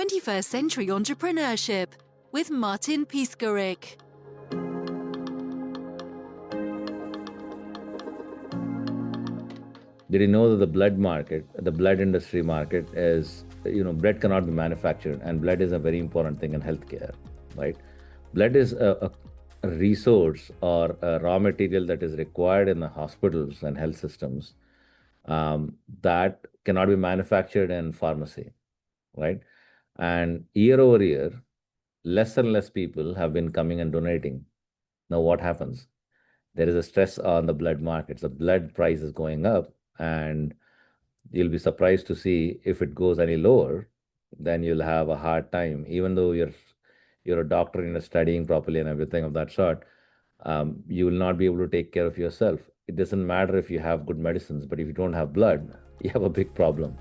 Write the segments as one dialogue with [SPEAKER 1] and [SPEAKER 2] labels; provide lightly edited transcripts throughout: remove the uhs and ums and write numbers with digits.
[SPEAKER 1] 21st Century Entrepreneurship with Martin Piskarik.
[SPEAKER 2] Did you know that the blood market, the blood industry market is, blood cannot be manufactured, and blood is a very important thing in healthcare, right? Blood is a resource or a raw material that is required in the hospitals and health systems that cannot be manufactured in pharmacy, right? And year over year, less and less people have been coming and donating. Now, what happens? There is a stress on the blood markets. The blood price is going up, and you'll be surprised to see if it goes any lower, then you'll have a hard time. Even though you're a doctor and you're studying properly and everything of that sort, you will not be able to take care of yourself. It doesn't matter if you have good medicines, but if you don't have blood, you have a big problem.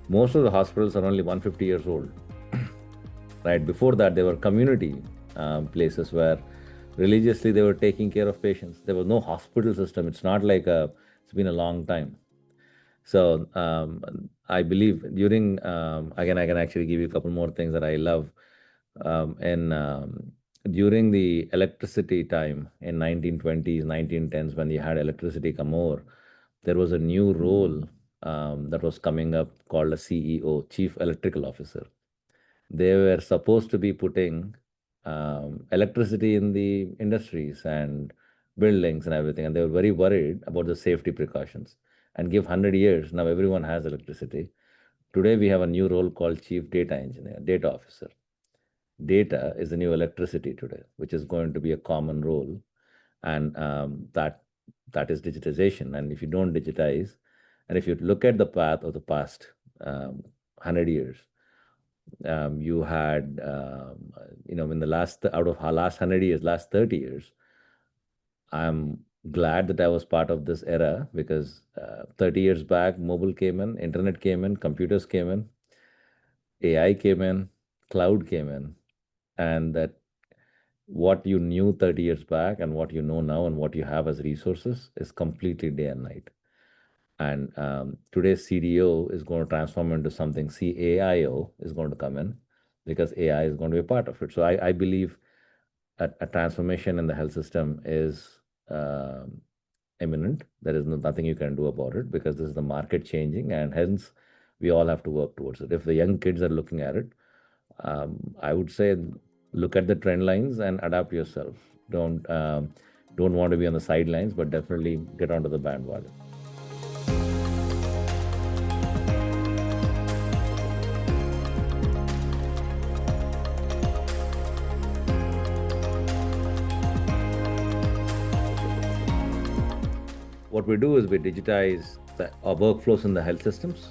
[SPEAKER 2] Most of the hospitals are only 150 years old. Right before that, they were community places where religiously they were taking care of patients. There was no hospital system. It's not like it's been a long time. So I believe during, again, I can actually give you a couple more things that I love. During the electricity time in 1920s, 1910s, when you had electricity come over, there was a new role that was coming up called a CEO, Chief Electrical Officer. They were supposed to be putting electricity in the industries and buildings and everything, and they were very worried about the safety precautions. And give 100 years, now everyone has electricity. Today we have a new role called Chief Data Engineer, Data Officer. Data is the new electricity today, which is going to be a common role, and that is digitization. And if you don't digitize, and if you look at the path of the past 100 years, you had, in the last, out of our last 100 years, last 30 years, I'm glad that I was part of this era because 30 years back, mobile came in, internet came in, computers came in, AI came in, cloud came in, and that what you knew 30 years back and what you know now and what you have as resources is completely day and night. And today's CDO is going to transform into something. CAIO is going to come in because AI is going to be a part of it. So I believe a transformation in the health system is imminent. There is nothing you can do about it because this is the market changing, and hence we all have to work towards it. If the young kids are looking at it, I would say look at the trend lines and adapt yourself. Don't want to be on the sidelines, but definitely get onto the bandwagon. What we do is we digitize our workflows in the health systems.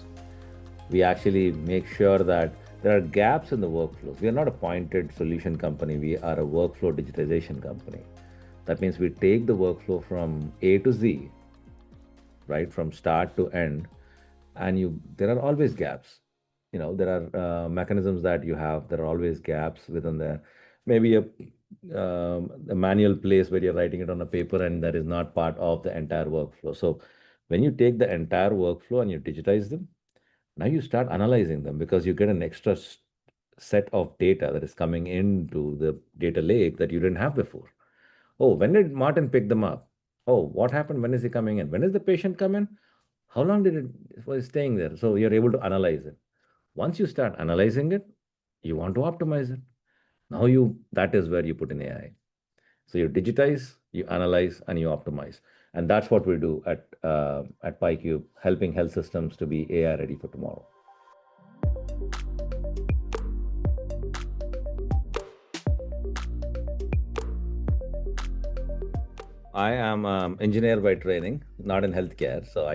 [SPEAKER 2] We actually make sure that there are gaps in the workflows. We are not a pointed solution company. We are a workflow digitization company. That means we take the workflow from A to Z, right, from start to end, and there are always gaps. There are mechanisms that you have. There are always gaps within there. Maybe a manual place where you're writing it on a paper and that is not part of the entire workflow. So when you take the entire workflow and you digitize them, now you start analyzing them because you get an extra set of data that is coming into the data lake that you didn't have before. Oh, when did Martin pick them up? Oh, what happened? When is he coming in? When is the patient come in? How long was he staying there? So you're able to analyze it. Once you start analyzing it, you want to optimize it. Now that is where you put in AI. So you digitize, you analyze, and you optimize. And that's what we do at PiCube, helping health systems to be AI ready for tomorrow. I am an engineer by training, not in healthcare. So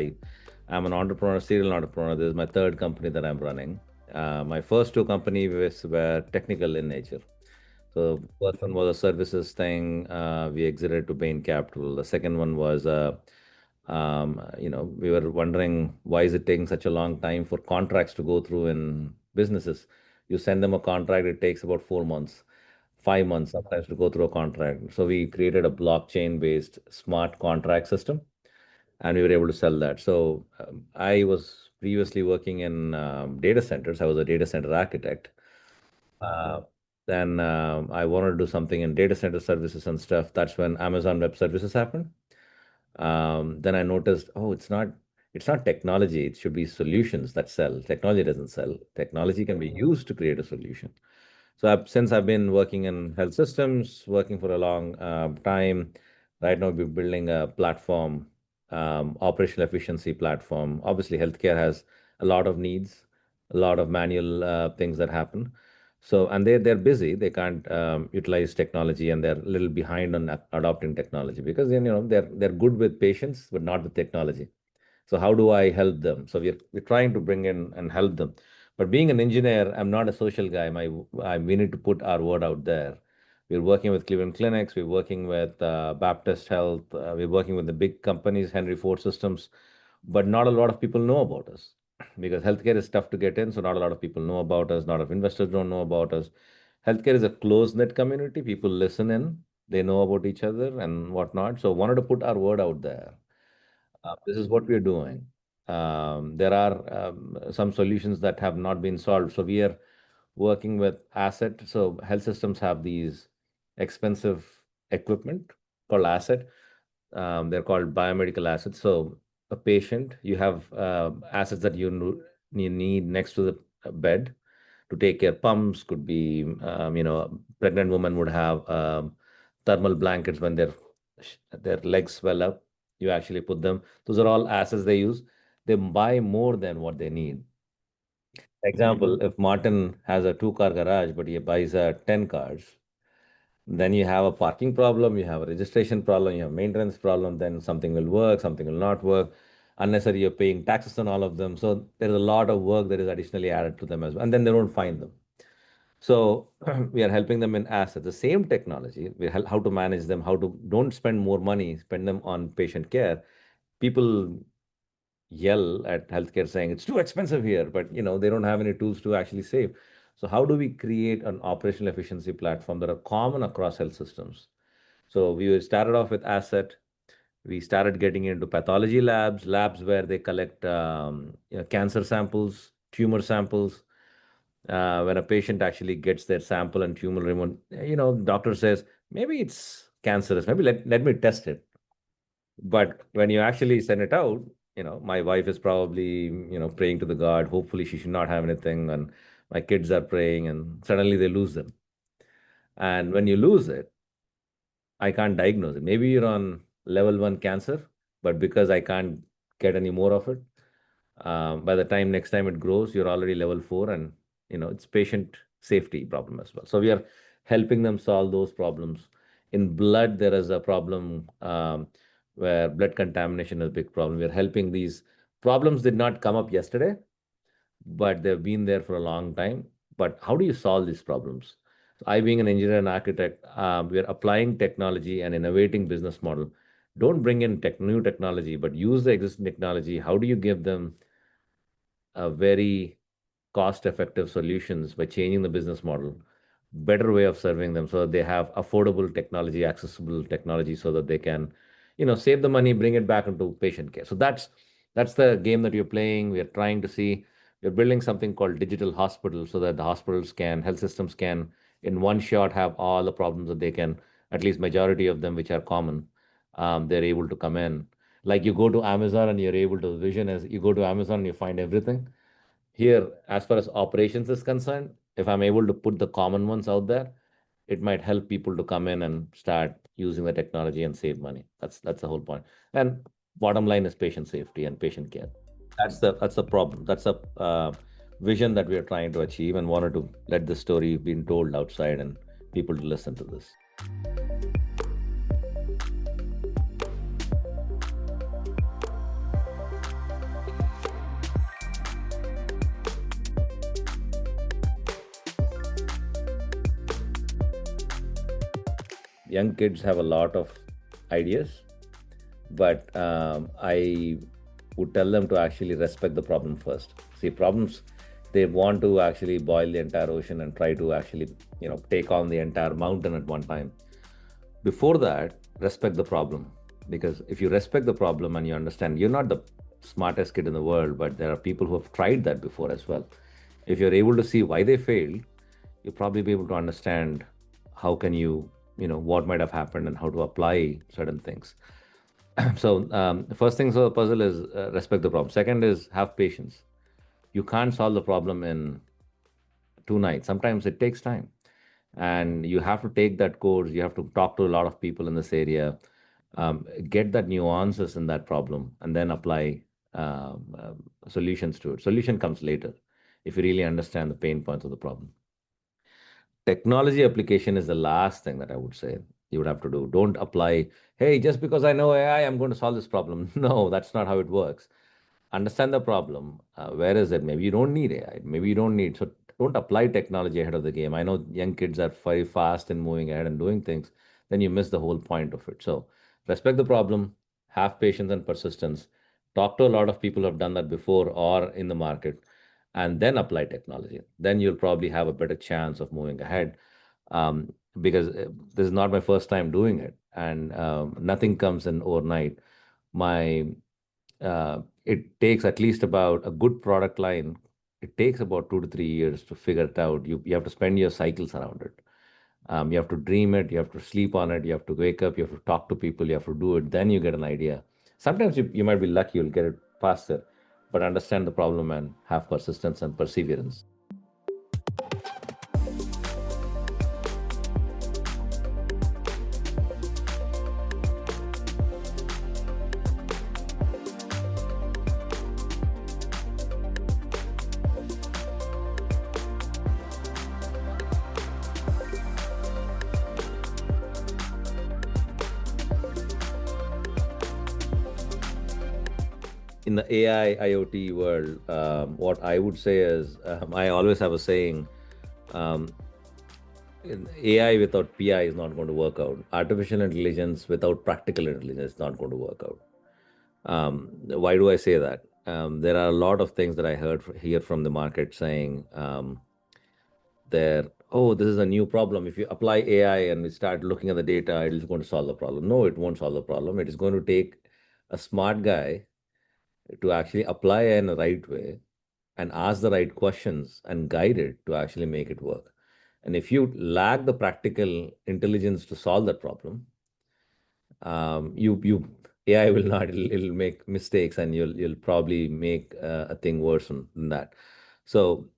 [SPEAKER 2] I'm an entrepreneur, serial entrepreneur. This is my third company that I'm running. My first two companies were technical in nature. So first one was a services thing. We exited to Bain Capital. The second one was, we were wondering why is it taking such a long time for contracts to go through in businesses. You send them a contract, it takes about 4 months. 5 months sometimes to go through a contract. So we created a blockchain-based smart contract system, and we were able to sell that. So I was previously working in data centers. I was a data center architect. Uh, then I wanted to do something in data center services and stuff. That's when Amazon Web Services happened. Then I noticed, oh, it's not technology. It should be solutions that sell. Technology doesn't sell. Technology can be used to create a solution. So since I've been working in health systems, working for a long time, right now we're building a platform, operational efficiency platform. Obviously, healthcare has a lot of needs, a lot of manual things that happen. So, and they're busy. They can't utilize technology, and they're a little behind on adopting technology because they're good with patients, but not with technology. So how do I help them? So we're trying to bring in and help them. But being an engineer, I'm not a social guy. We need to put our word out there. We're working with Cleveland Clinics. We're working with Baptist Health. We're working with the big companies, Henry Ford Systems. But not a lot of people know about us because healthcare is tough to get in. So not a lot of people know about us. A lot of investors don't know about us. Healthcare is a close-knit community. People listen in. They know about each other and whatnot. So wanted to put our word out there. This is what we are doing. There are some solutions that have not been solved. So we are working with asset. So health systems have these expensive equipment called asset. They're called biomedical assets. So a patient, you have assets that you need next to the bed to take care. Pumps could be, pregnant woman would have thermal blankets when their legs swell up. You actually put them. Those are all assets they use. They buy more than what they need. Example, if Martin has a two-car garage, but he buys 10 cars, then you have a parking problem, you have a registration problem, you have maintenance problem, then something will work, something will not work. Unnecessarily, you're paying taxes on all of them. So there's a lot of work that is additionally added to them as well. And then they don't find them. So we are helping them in assets. The same technology, how to manage them, don't spend more money, spend them on patient care. People yell at healthcare saying it's too expensive here, but they don't have any tools to actually save. So how do we create an operational efficiency platform that are common across health systems? So we started off with asset. We started getting into pathology labs where they collect cancer samples, tumor samples. When a patient actually gets their sample and tumor removed, doctor says maybe it's cancerous. Maybe let me test it. But when you actually send it out, my wife is probably, praying to the God. Hopefully, she should not have anything. And my kids are praying, and suddenly they lose them. And when you lose it, I can't diagnose it. Maybe you're on level 1 cancer, but because I can't get any more of it, by the time next time it grows, you're already level 4, and it's patient safety problem as well. So we are helping them solve those problems. In blood, there is a problem where blood contamination is a big problem. We are helping these problems did not come up yesterday, but they've been there for a long time. But how do you solve these problems? So I, being an engineer and architect, we are applying technology and innovating business model. Don't bring in new technology, but use the existing technology. How do you give them a very cost-effective solutions by changing the business model, better way of serving them so that they have affordable technology, accessible technology so that they can, save the money, bring it back into patient care. So that's the game that we're playing. We are trying to see, we're building something called digital hospital so that the hospitals can, health systems can, in one shot, have all the problems that they can, at least majority of them, which are common, they're able to come in. Like you go to Amazon and you're able to vision as you go to Amazon and you find everything. Here, as far as operations is concerned, if I'm able to put the common ones out there, it might help people to come in and start using the technology and save money. That's the whole point. And bottom line is patient safety and patient care. That's the problem. That's a vision that we are trying to achieve, and wanted to let the story being told outside and people to listen to this. Young kids have a lot of ideas, but I would tell them to actually respect the problem first. See, problems, they want to actually boil the entire ocean and try to actually take on the entire mountain at one time. Before that, respect the problem. Because if you respect the problem and you understand, you're not the smartest kid in the world, but there are people who have tried that before as well. If you're able to see why they failed, you'll probably be able to understand how can you, what might have happened and how to apply certain things. So, the first thing for the puzzle is respect the problem. Second is have patience. You can't solve the problem in 2 nights. Sometimes it takes time, and you have to take that course. You have to talk to a lot of people in this area, get that nuances in that problem, and then apply solutions to it. Solution comes later if you really understand the pain points of the problem. Technology application is the last thing that I would say you would have to do. Don't apply, hey, just because I know AI, I'm going to solve this problem. No, that's not how it works. Understand the problem. Where is it? Maybe you don't need AI. Maybe you don't need. So don't apply technology ahead of the game. I know young kids are very fast in moving ahead and doing things. Then you miss the whole point of it. So respect the problem, have patience and persistence. Talk to a lot of people who have done that before or in the market, and then apply technology. Then you'll probably have a better chance of moving ahead. Because this is not my first time doing it, and nothing comes in overnight. My It takes at least about a good product line. It takes about 2 to 3 years to figure it out. You have to spend your cycles around it. You have to dream it, you have to sleep on it, you have to wake up, you have to talk to people, you have to do it. Then you get an idea. Sometimes you might be lucky, you'll get it faster, but understand the problem and have persistence and perseverance. In the AI IoT world, what I would say is I always have a saying, um, AI without PI is not going to work out. Artificial intelligence without practical intelligence is not going to work out. Why do I say that? There are a lot of things that I hear from the market saying, oh, this is a new problem. If you apply AI and we start looking at the data, it is going to solve the problem. No, it won't solve the problem. It is going to take a smart guy to actually apply in the right way and ask the right questions and guide it to actually make it work. And if you lack the practical intelligence to solve that problem, you AI will not. It'll make mistakes, and you'll probably make a thing worse than that. So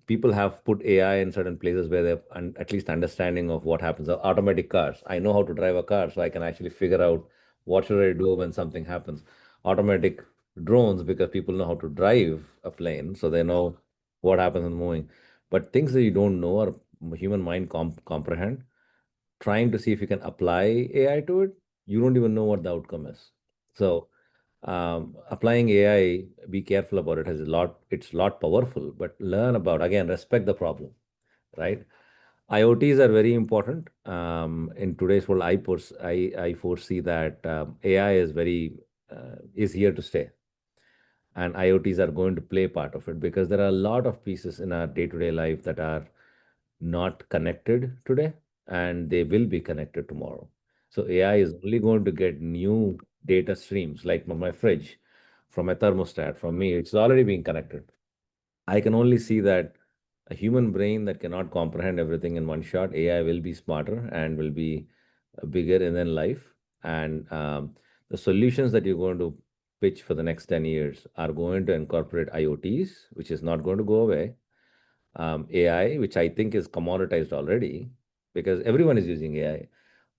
[SPEAKER 2] people have put AI in certain places where they have at least understanding of what happens. Automatic cars. I know how to drive a car, so I can actually figure out what should I do when something happens. Automatic drones, because people know how to drive a plane, so they know what happens in moving. But things that you don't know or human mind comprehend, trying to see if you can apply AI to it, you don't even know what the outcome is. So applying AI, be careful about it. Has a lot. It's a lot powerful, but learn about, again, respect the problem, right? IoTs are very important in today's world. I foresee that AI is here to stay, and IoTs are going to play part of it because there are a lot of pieces in our day-to-day life that are not connected today, and they will be connected tomorrow. So AI is only going to get new data streams, like from my fridge, from my thermostat, from me. It's already being connected. I can only see that a human brain that cannot comprehend everything in one shot, AI will be smarter and will be bigger in their life. And the solutions that you're going to pitch for the next 10 years are going to incorporate IoTs, which is not going to go away, AI, which I think is commoditized already because everyone is using AI.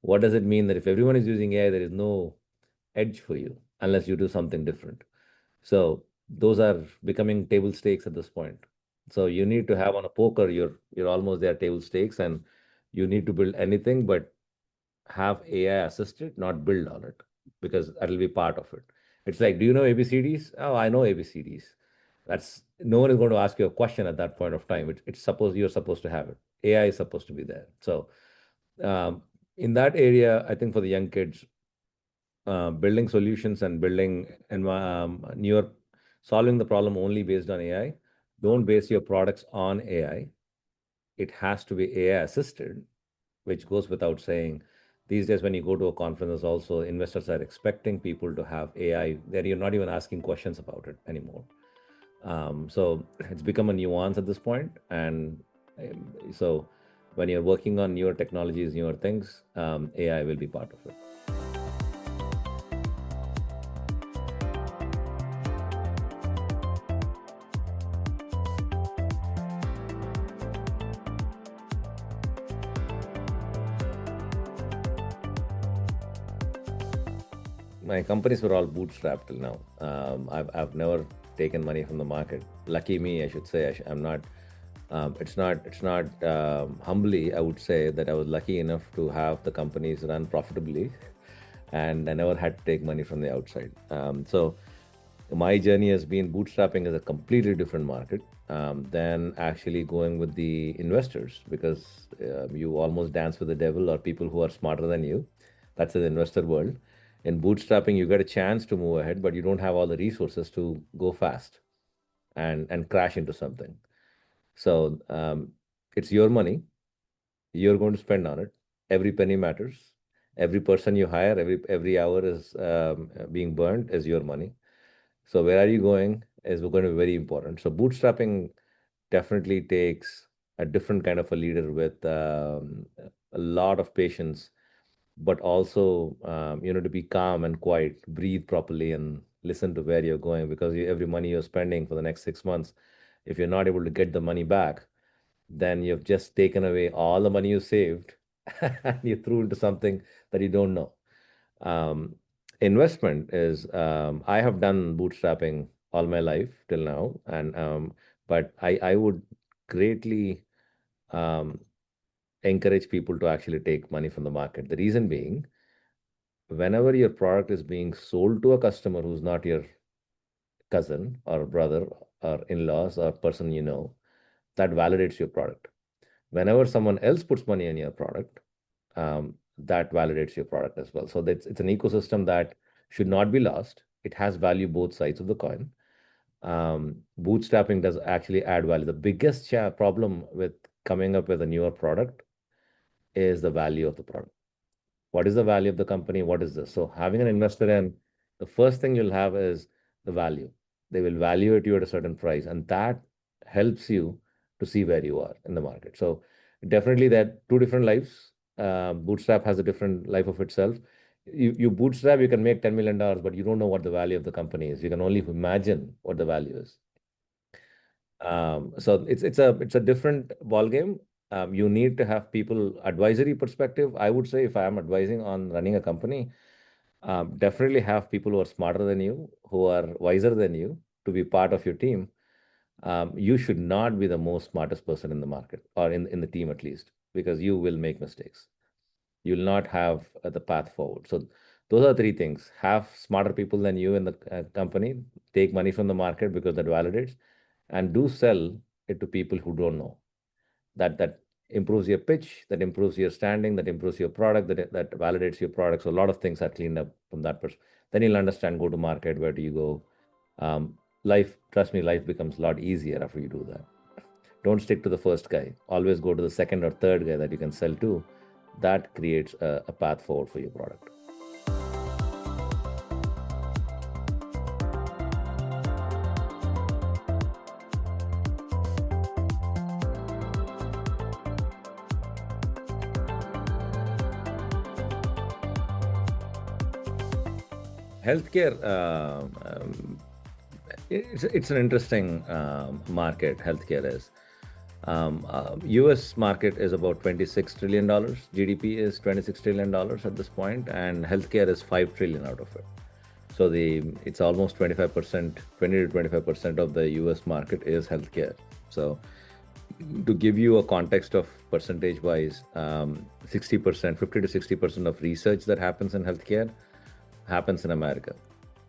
[SPEAKER 2] What does it mean that if everyone is using AI, there is no edge for you unless you do something different? So those are becoming table stakes at this point. So you need to have on a poker, you're almost there table stakes, and you need to build anything but have AI assisted, not build on it, because that'll be part of it. It's like, do you know ABCDs? Oh, I know ABCDs. That's no one is going to ask you a question at that point of time. It's supposed you're supposed to have it. AI is supposed to be there. So um, in that area, I think for the young kids, building solutions and building and newer solving the problem only based on AI. Don't base your products on AI. it has to be AI assisted, which goes without saying. These days, when you go to a conference, also investors are expecting people to have AI that you're not even asking questions about it anymore. So it's become a nuance at this point, and so when you're working on newer technologies, newer things, AI will be part of it. My companies were all bootstrapped till now. I've never taken money from the market. Lucky me, I should say. I'm not. It's not humbly. I would say that I was lucky enough to have the companies run profitably, and I never had to take money from the outside. So my journey has been bootstrapping is a completely different market than actually going with the investors, because you almost dance with the devil or people who are smarter than you. That's the investor world. In bootstrapping, you get a chance to move ahead, but you don't have all the resources to go fast and crash into something. So it's your money. You're going to spend on it. Every penny matters. Every person you hire, every hour is being burned is your money. So where are you going is going to be very important. So bootstrapping definitely takes a different kind of a leader with a lot of patience, but also to be calm and quiet, breathe properly, and listen to where you're going, because every money you're spending for the next 6 months, if you're not able to get the money back, then you've just taken away all the money you saved and you threw into something that you don't know. Um, Investment is, I have done bootstrapping all my life till now, and but I would greatly um, encourage people to actually take money from the market. The reason being, whenever your product is being sold to a customer who's not your cousin or brother or in-laws or person you know, that validates your product. Whenever someone else puts money in your product, that validates your product as well. So it's an ecosystem that should not be lost. It has value both sides of the coin. Bootstrapping does actually add value. The biggest problem with coming up with a newer product is the value of the product. What is the value of the company? What is this? So having an investor in, the first thing you'll have is the value. They will value it you at a certain price, and that helps you to see where you are in the market. So definitely there are two different lives. Bootstrap has a different life of itself. You bootstrap, you can make $10 million, but you don't know what the value of the company is. You can only imagine what the value is. So it's a different ball game. You need to have people advisory perspective. I would say if I am advising on running a company, definitely have people who are smarter than you, who are wiser than you, to be part of your team. You should not be the most smartest person in the market or in the team at least, because you will make mistakes. You'll not have the path forward. So those are three things. Have smarter people than you in the company, take money from the market because that validates, and do sell it to people who don't know. That improves your pitch, that improves your standing, that improves your product, that validates your product. So a lot of things are cleaned up from that perspective. Then you'll understand go to market, where do you go. Life, trust me, life becomes a lot easier after you do that. Don't stick to the first guy. Always go to the second or third guy that you can sell to. That creates a path forward for your product. Healthcare, it's an interesting market. Healthcare is. US market is about $26 trillion. GDP is $26 trillion at this point, and healthcare is $5 trillion out of it. So it's almost 25%, 20 to 25% of the US market is healthcare. So to give you a context of percentage wise, 60%, 50 to 60% of research that happens in healthcare happens in America.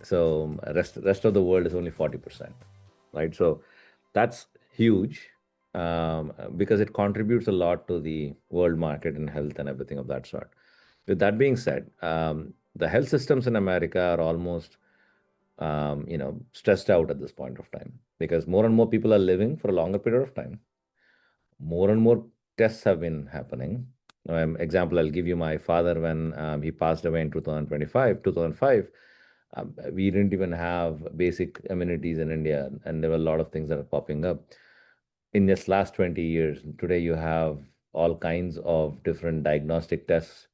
[SPEAKER 2] So rest of the world is only 40%, right? So that's huge, because it contributes a lot to the world market and health and everything of that sort. With that being said, the health systems in America are almost stressed out at this point of time, because more and more people are living for a longer period of time. More and more tests have been happening. Example, I'll give you my father when he passed away in 2005. We didn't even have basic amenities in India, and there were a lot of things that are popping up. In just last 20 years, today you have all kinds of different diagnostic tests.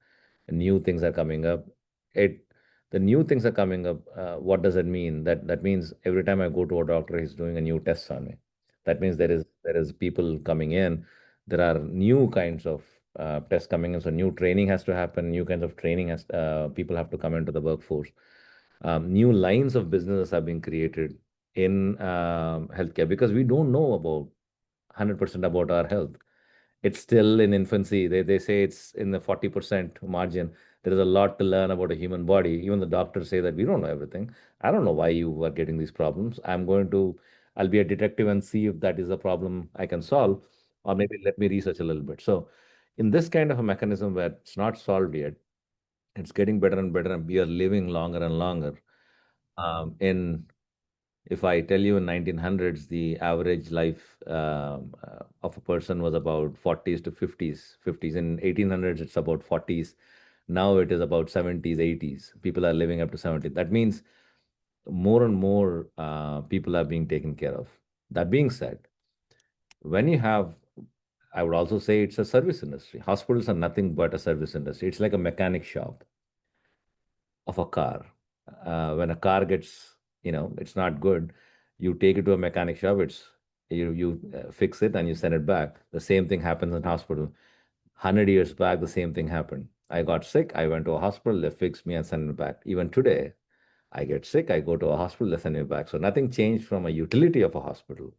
[SPEAKER 2] New things are coming up. It the new things are coming up. What does it mean? That means every time I go to a doctor, he's doing a new test on me. That means there is people coming in. There are new kinds of tests coming in. So new training has to happen. New kinds of training has people have to come into the workforce. New lines of businesses have been created in healthcare because we don't know about 100% about our health. It's still in infancy. They say it's in the 40% margin. There is a lot to learn about a human body. Even the doctors say that we don't know everything. I don't know why you are getting these problems. I'll be a detective and see if that is a problem I can solve, or maybe let me research a little bit. So, in this kind of a mechanism where it's not solved yet, it's getting better and better, and we are living longer and longer. In If I tell you in 1900s, the average life of a person was about 40s to 50s. 50s in 1800s, it's about 40s. Now it is about 70s, 80s. People are living up to 70. That means more and more people are being taken care of. That being said, when you have, I would also say it's a service industry. Hospitals are nothing but a service industry. It's like a mechanic shop of a car. When a car gets, it's not good, you take it to a mechanic shop. You fix it and you send it back. The same thing happens in hospital. 100 years back, the same thing happened. I got sick. I went to a hospital. They fixed me and sent me back. Even today, I get sick. I go to a hospital. They send me back. So nothing changed from a utility of a hospital,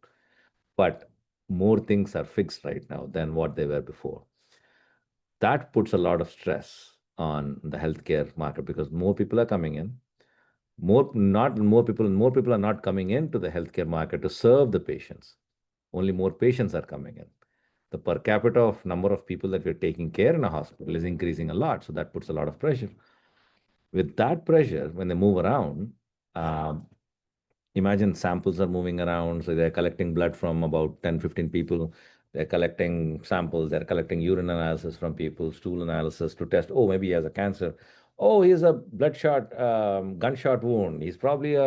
[SPEAKER 2] but more things are fixed right now than what they were before. That puts a lot of stress on the healthcare market because more people are coming in. More people are not coming into the healthcare market to serve the patients. Only more patients are coming in. The per capita of number of people that we're taking care in a hospital is increasing a lot, so that puts a lot of pressure. With that pressure, when they move around, um, imagine samples are moving around. So they're collecting blood from about 10, 15 people. They're collecting samples. They're collecting urine analysis from people, stool analysis to test. Oh, maybe he has a cancer. Oh, he has a bloodshot, gunshot wound. He's probably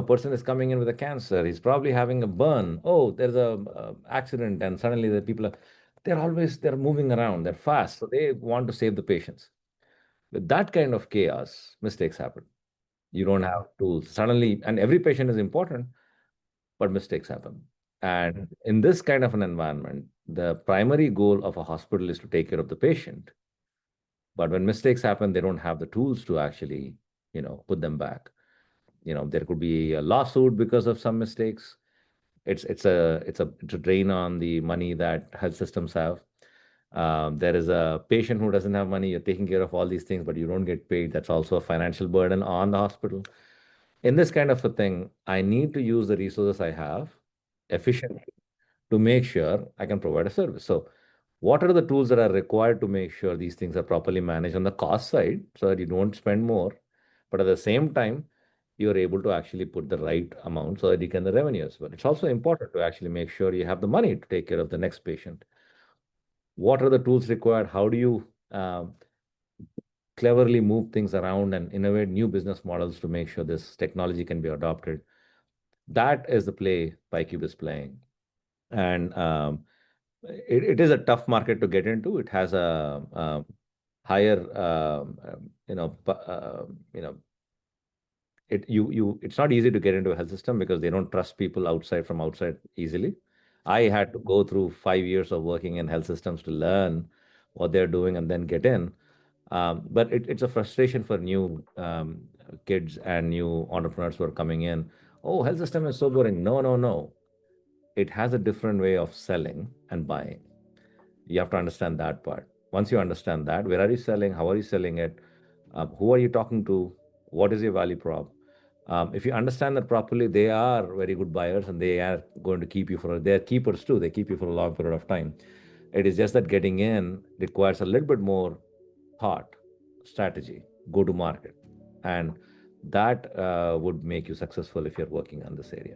[SPEAKER 2] person is coming in with a cancer. He's probably having a burn. Oh, there's a accident, and suddenly the people they're moving around. They're fast, so they want to save the patients. With that kind of chaos, mistakes happen. You don't have tools suddenly, and every patient is important, but mistakes happen. And in this kind of an environment, the primary goal of a hospital is to take care of the patient. But when mistakes happen, they don't have the tools to actually, put them back. There could be a lawsuit because of some mistakes. It's a drain on the money that health systems have. There is a patient who doesn't have money. You're taking care of all these things, but you don't get paid. That's also a financial burden on the hospital. In this kind of a thing, I need to use the resources I have efficiently to make sure I can provide a service. So, what are the tools that are required to make sure these things are properly managed on the cost side so that you don't spend more, but at the same time, you're able to actually put the right amount so that you can the revenue as well. It's also important to actually make sure you have the money to take care of the next patient. What are the tools required? How do you cleverly move things around and innovate new business models to make sure this technology can be adopted? That is the play PyCube is playing. And it is a tough market to get into. It has a higher, it's not easy to get into a health system because they don't trust people from outside easily. I had to go through 5 years of working in health systems to learn what they're doing and then get in. But it's a frustration for new kids and new entrepreneurs who are coming in. Oh, health system is so boring. No, no, no. It has a different way of selling and buying. You have to understand that part. Once you understand that, where are you selling? How are you selling it? Who are you talking to? What is your value prop? If you understand that properly, they are very good buyers and they are going to keep you they're keepers too. They keep you for a long period of time. It is just that getting in requires a little bit more thought, strategy, go to market. And that would make you successful if you're working on this area.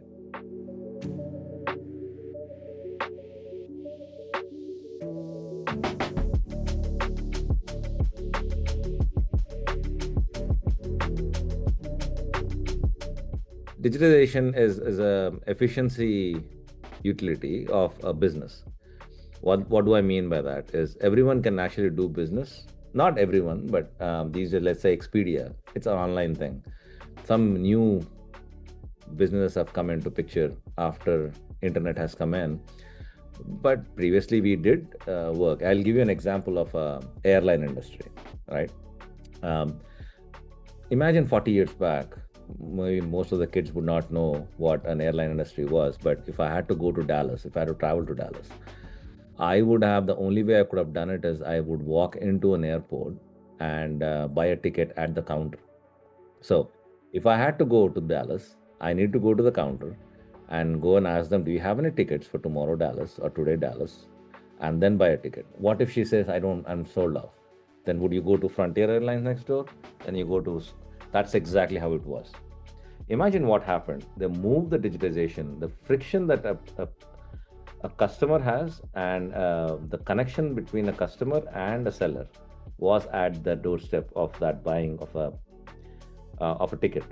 [SPEAKER 2] digitization is a efficiency utility of a business. What do I mean by that? Is everyone can actually do business. Not everyone, but these are, let's say, Expedia. It's an online thing. Some new businesses have come into picture after internet has come in. But previously we did work. I'll give you an example of airline industry, right? Um, Imagine 40 years back, maybe most of the kids would not know what an airline industry was. But if I had to go to Dallas, if I had to travel to Dallas, I would have the only way I could have done it is I would walk into an airport and buy a ticket at the counter. So if I had to go to Dallas, I need to go to the counter and go and ask them, do you have any tickets for tomorrow Dallas or today Dallas? And then buy a ticket. What if she says, I don't, I'm sold off? Then would you go to Frontier Airlines next door? Then you go to, that's exactly how it was. Imagine what happened. They moved the digitization, the friction that a customer has, and the connection between a customer and a seller was at the doorstep of that buying of a ticket.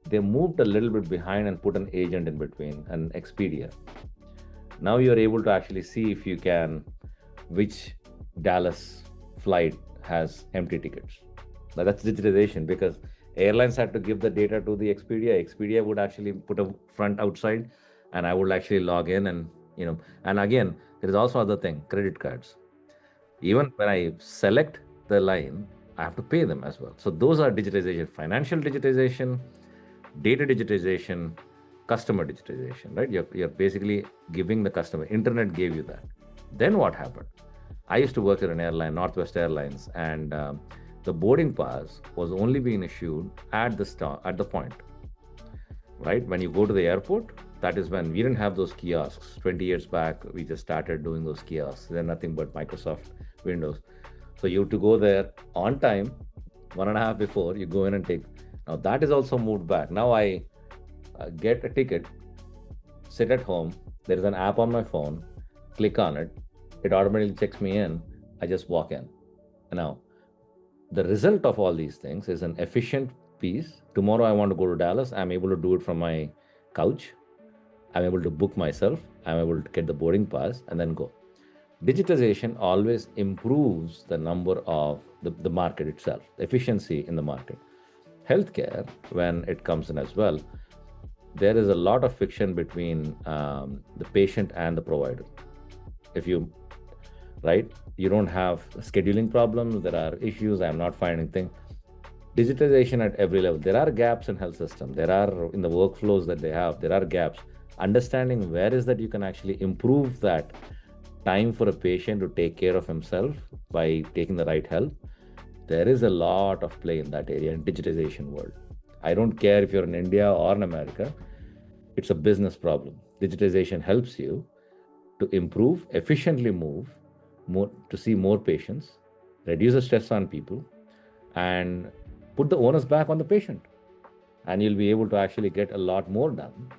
[SPEAKER 2] They moved a little bit behind and put an agent in between, an Expedia. Now you're able to actually see if you can, which Dallas flight has empty tickets. Now that's digitization, because airlines had to give the data to the Expedia. Expedia would actually put a front outside, and I would actually log in and, and again, there is also other thing, credit cards. Even when I select the line, I have to pay them as well. So those are digitization, financial digitization, data digitization, customer digitization, right? You're basically giving the customer. Internet gave you that. Then what happened? I used to work at an airline, Northwest Airlines, and the boarding pass was only being issued at the point, right? When you go to the airport, that is when we didn't have those kiosks. 20 years back, we just started doing those kiosks. They're nothing but Microsoft Windows. So you have to go there on time, 1.5 before, you go in and take. Now that is also moved back. Now I get a ticket, sit at home, there is an app on my phone, click on it, it automatically checks me in, I just walk in. Now, the result of all these things is an efficient piece. Tomorrow I want to go to Dallas, I'm able to do it from my couch. I'm able to book myself, I'm able to get the boarding pass and then go. Digitization always improves the number of the market itself, efficiency in the market. Healthcare, when it comes in as well, there is a lot of friction between the patient and the provider. If you, right, you don't have scheduling problems, there are issues, I'm not finding things. Digitization at every level. There are gaps in health system. There are in the workflows that they have, there are gaps. Understanding where is that you can actually improve that time for a patient to take care of himself by taking the right help. There is a lot of play in that area in digitization world. I don't care if you're in India or in America, it's a business problem. Digitization helps you to improve, efficiently move, more, to see more patients, reduce the stress on people, and put the onus back on the patient. And you'll be able to actually get a lot more done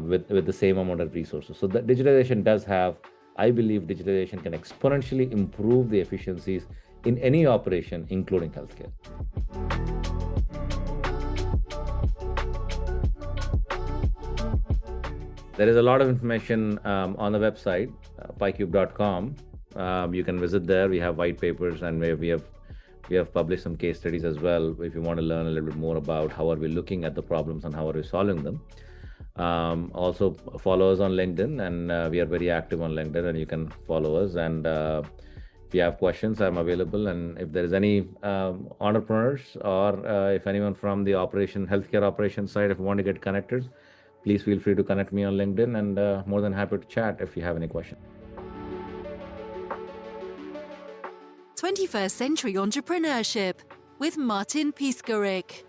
[SPEAKER 2] with the same amount of resources. So the digitization does have, I believe digitization can exponentially improve the efficiencies in any operation, including healthcare. There is a lot of information on the website, pycube.com. You can visit there. We have white papers, and we have published some case studies as well. If you want to learn a little bit more about how are we looking at the problems and how are we solving them. Also follow us on LinkedIn, and we are very active on LinkedIn, and you can follow us. And if you have questions, I'm available. And if there is any entrepreneurs or if anyone from the healthcare operations side, if you want to get connected, please feel free to connect me on LinkedIn, and more than happy to chat if you have any questions.
[SPEAKER 1] 21st Century Entrepreneurship with Martin Piskarik.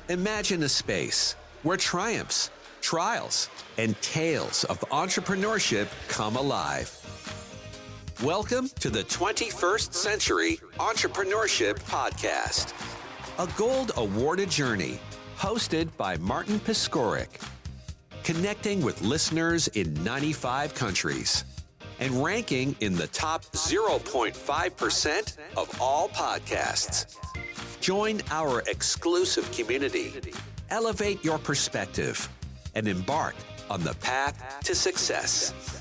[SPEAKER 3] Imagine a space where triumphs, trials, and tales of entrepreneurship come alive. Welcome to the 21st Century Entrepreneurship Podcast, a gold awarded journey hosted by Martin Piskarik, connecting with listeners in 95 countries and ranking in the top 0.5% of all podcasts. Join our exclusive community, elevate your perspective, and embark on the path to success.